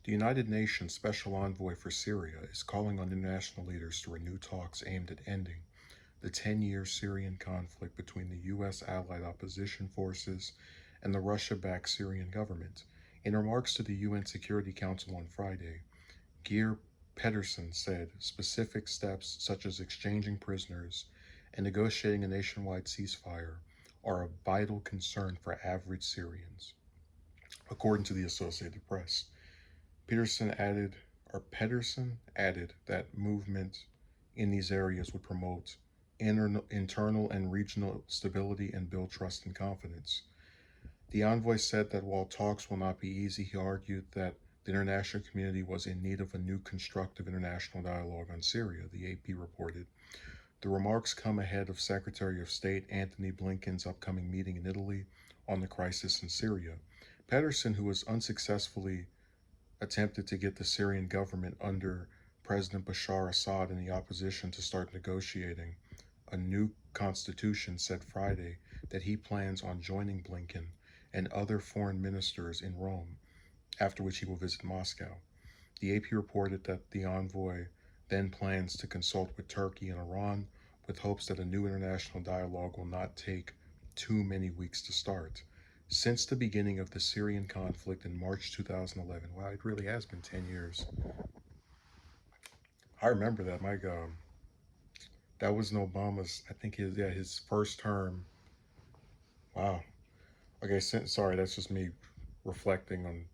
The United Nations Special Envoy for Syria is calling on international leaders to renew talks aimed at ending the 10-year Syrian conflict between the U.S. allied opposition forces and the Russia-backed Syrian government. In remarks to the UN Security Council on Friday, Geir Pedersen said specific steps such as exchanging prisoners and negotiating a nationwide ceasefire are a vital concern for average Syrians, according to the Associated Press. Pedersen added that movement in these areas would promote internal and regional stability and build trust and confidence. The envoy said that while talks will not be easy, he argued that the international community was in need of a new constructive international dialogue on Syria, the AP reported. The remarks come ahead of Secretary of State Antony Blinken's upcoming meeting in Italy on the crisis in Syria. Pedersen, who was unsuccessfully attempted to get the Syrian government under President Bashar Assad and the opposition to start negotiating a new constitution, said Friday that he plans on joining Blinken and other foreign ministers in Rome, after which he will visit Moscow. The AP reported that the envoy then plans to consult with Turkey and Iran with hopes that a new international dialogue will not take too many weeks to start. Since the beginning of the Syrian conflict in March 2011, wow, it really has been 10 years. I remember that, my God. That was in Obama's, I think his first term. Wow. Okay, sorry, that's just me reflecting on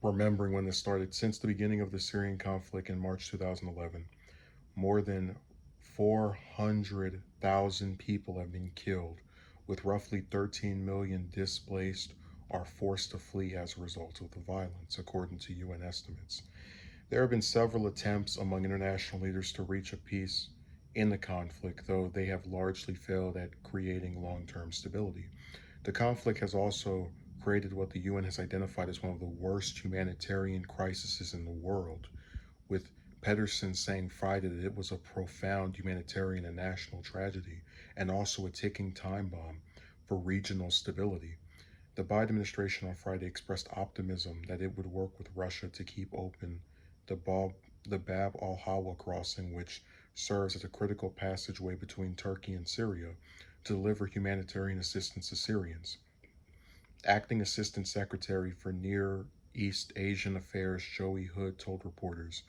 remembering when this started. Since the beginning of the Syrian conflict in March 2011, more than 400,000 people have been killed, with roughly 13 million displaced or forced to flee as a result of the violence, according to UN estimates. There have been several attempts among international leaders to reach a peace in the conflict, though they have largely failed at creating long-term stability. The conflict has also created what the UN has identified as one of the worst humanitarian crises in the world, with Pedersen saying Friday that it was a profound humanitarian and national tragedy and also a ticking time bomb for regional stability. The Biden administration on Friday expressed optimism that it would work with Russia to keep open the Bab al Hawa crossing, which serves as a critical passageway between Turkey and Syria, to deliver humanitarian assistance to Syrians. Acting Assistant Secretary for Near East Asian Affairs Joey Hood told reporters,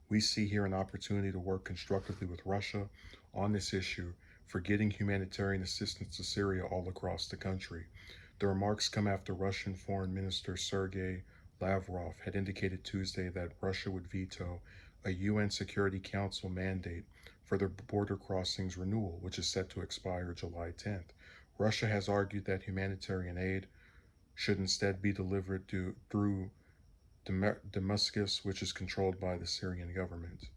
"We see here an opportunity to work constructively with Russia on this issue for getting humanitarian assistance to Syria all across the country." The remarks come after Russian Foreign Minister Sergei Lavrov had indicated Tuesday that Russia would veto a UN Security Council mandate for the border crossings renewal, which is set to expire July 10th. Russia has argued that humanitarian aid should instead be delivered through Damascus, which is controlled by the Syrian government.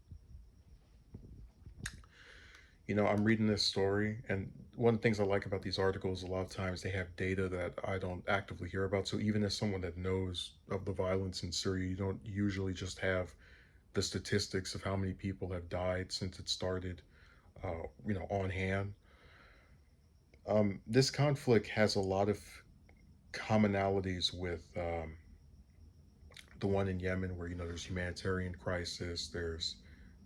I'm reading this story, and one of the things I like about these articles, a lot of times they have data that I don't actively hear about. So even as someone that knows of the violence in Syria, you don't usually just have the statistics of how many people have died since it started, on hand. This conflict has a lot of commonalities with the one in Yemen, where there's humanitarian crisis, there's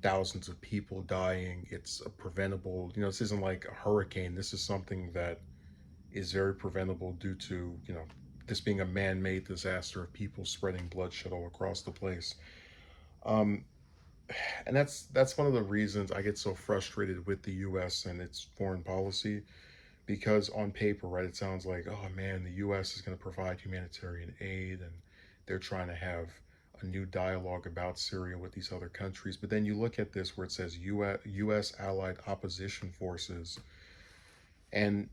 thousands of people dying. It's a preventable. This isn't like a hurricane. This is something that is very preventable due to this being a man-made disaster of people spreading bloodshed all across the place. Um, and that's one of the reasons I get so frustrated with the U.S. and its foreign policy, because on paper, right, it sounds like, oh man, the U.S. is going to provide humanitarian aid and they're trying to have a new dialogue about Syria with these other countries. But then you look at this where it says U.S. allied opposition forces, and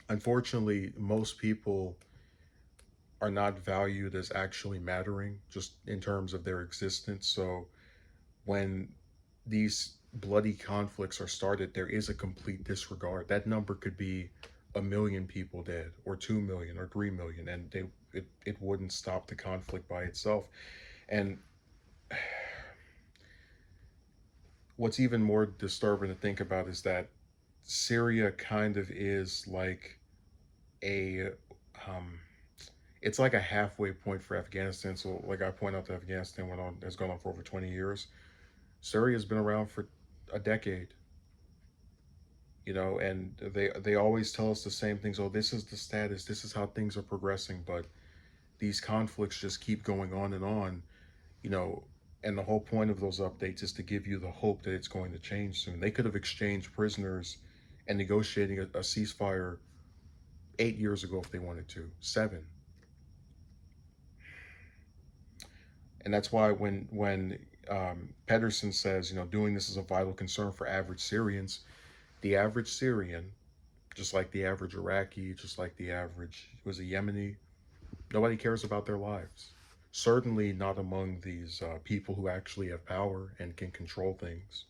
unfortunately, most people are not valued as actually mattering just in terms of their existence. So when these bloody conflicts are started, there is a complete disregard. That number could be 1 million people dead, or 2 million, or 3 million, and it wouldn't stop the conflict by itself. And what's even more disturbing to think about is that Syria kind of is like a um, It's like a halfway point for Afghanistan. So, like I point out, that Afghanistan has gone on for over 20 years. Syria's been around for a decade, and they always tell us the same things. Oh, this is the status. This is how things are progressing. But these conflicts just keep going on, you know. And the whole point of those updates is to give you the hope that it's going to change soon. They could have exchanged prisoners and negotiating a ceasefire 8 years ago if they wanted to, 7. And that's why when Pedersen says, doing this is a vital concern for average Syrians, the average Syrian, just like the average Iraqi, just like the average, was a Yemeni, nobody cares about their lives. Certainly not among these people who actually have power and can control things.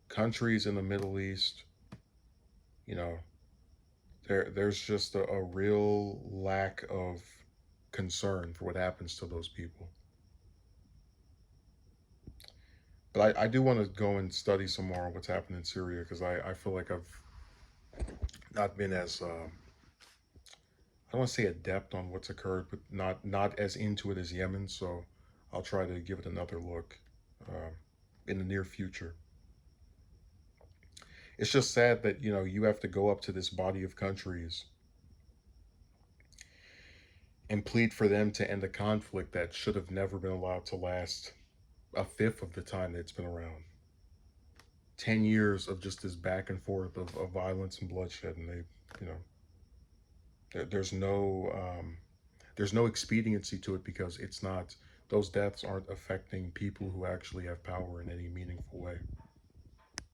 Countries in the Middle East, you know, there's just a real lack of concern for what happens to those people. But I do want to go and study some more on what's happening in Syria, because I feel like I've not been as I don't want to say adept on what's occurred, but not as into it as Yemen. So I'll try to give it another look uh, in the near future. It's just sad that you have to go up to this body of countries and plead for them to end a conflict that should have never been allowed to last a fifth of the time that it's been around. 10 years of just this back and forth of violence and bloodshed, and you know, there's no there's no expediency to it, because it's not those deaths aren't affecting people who actually have power in any meaningful way.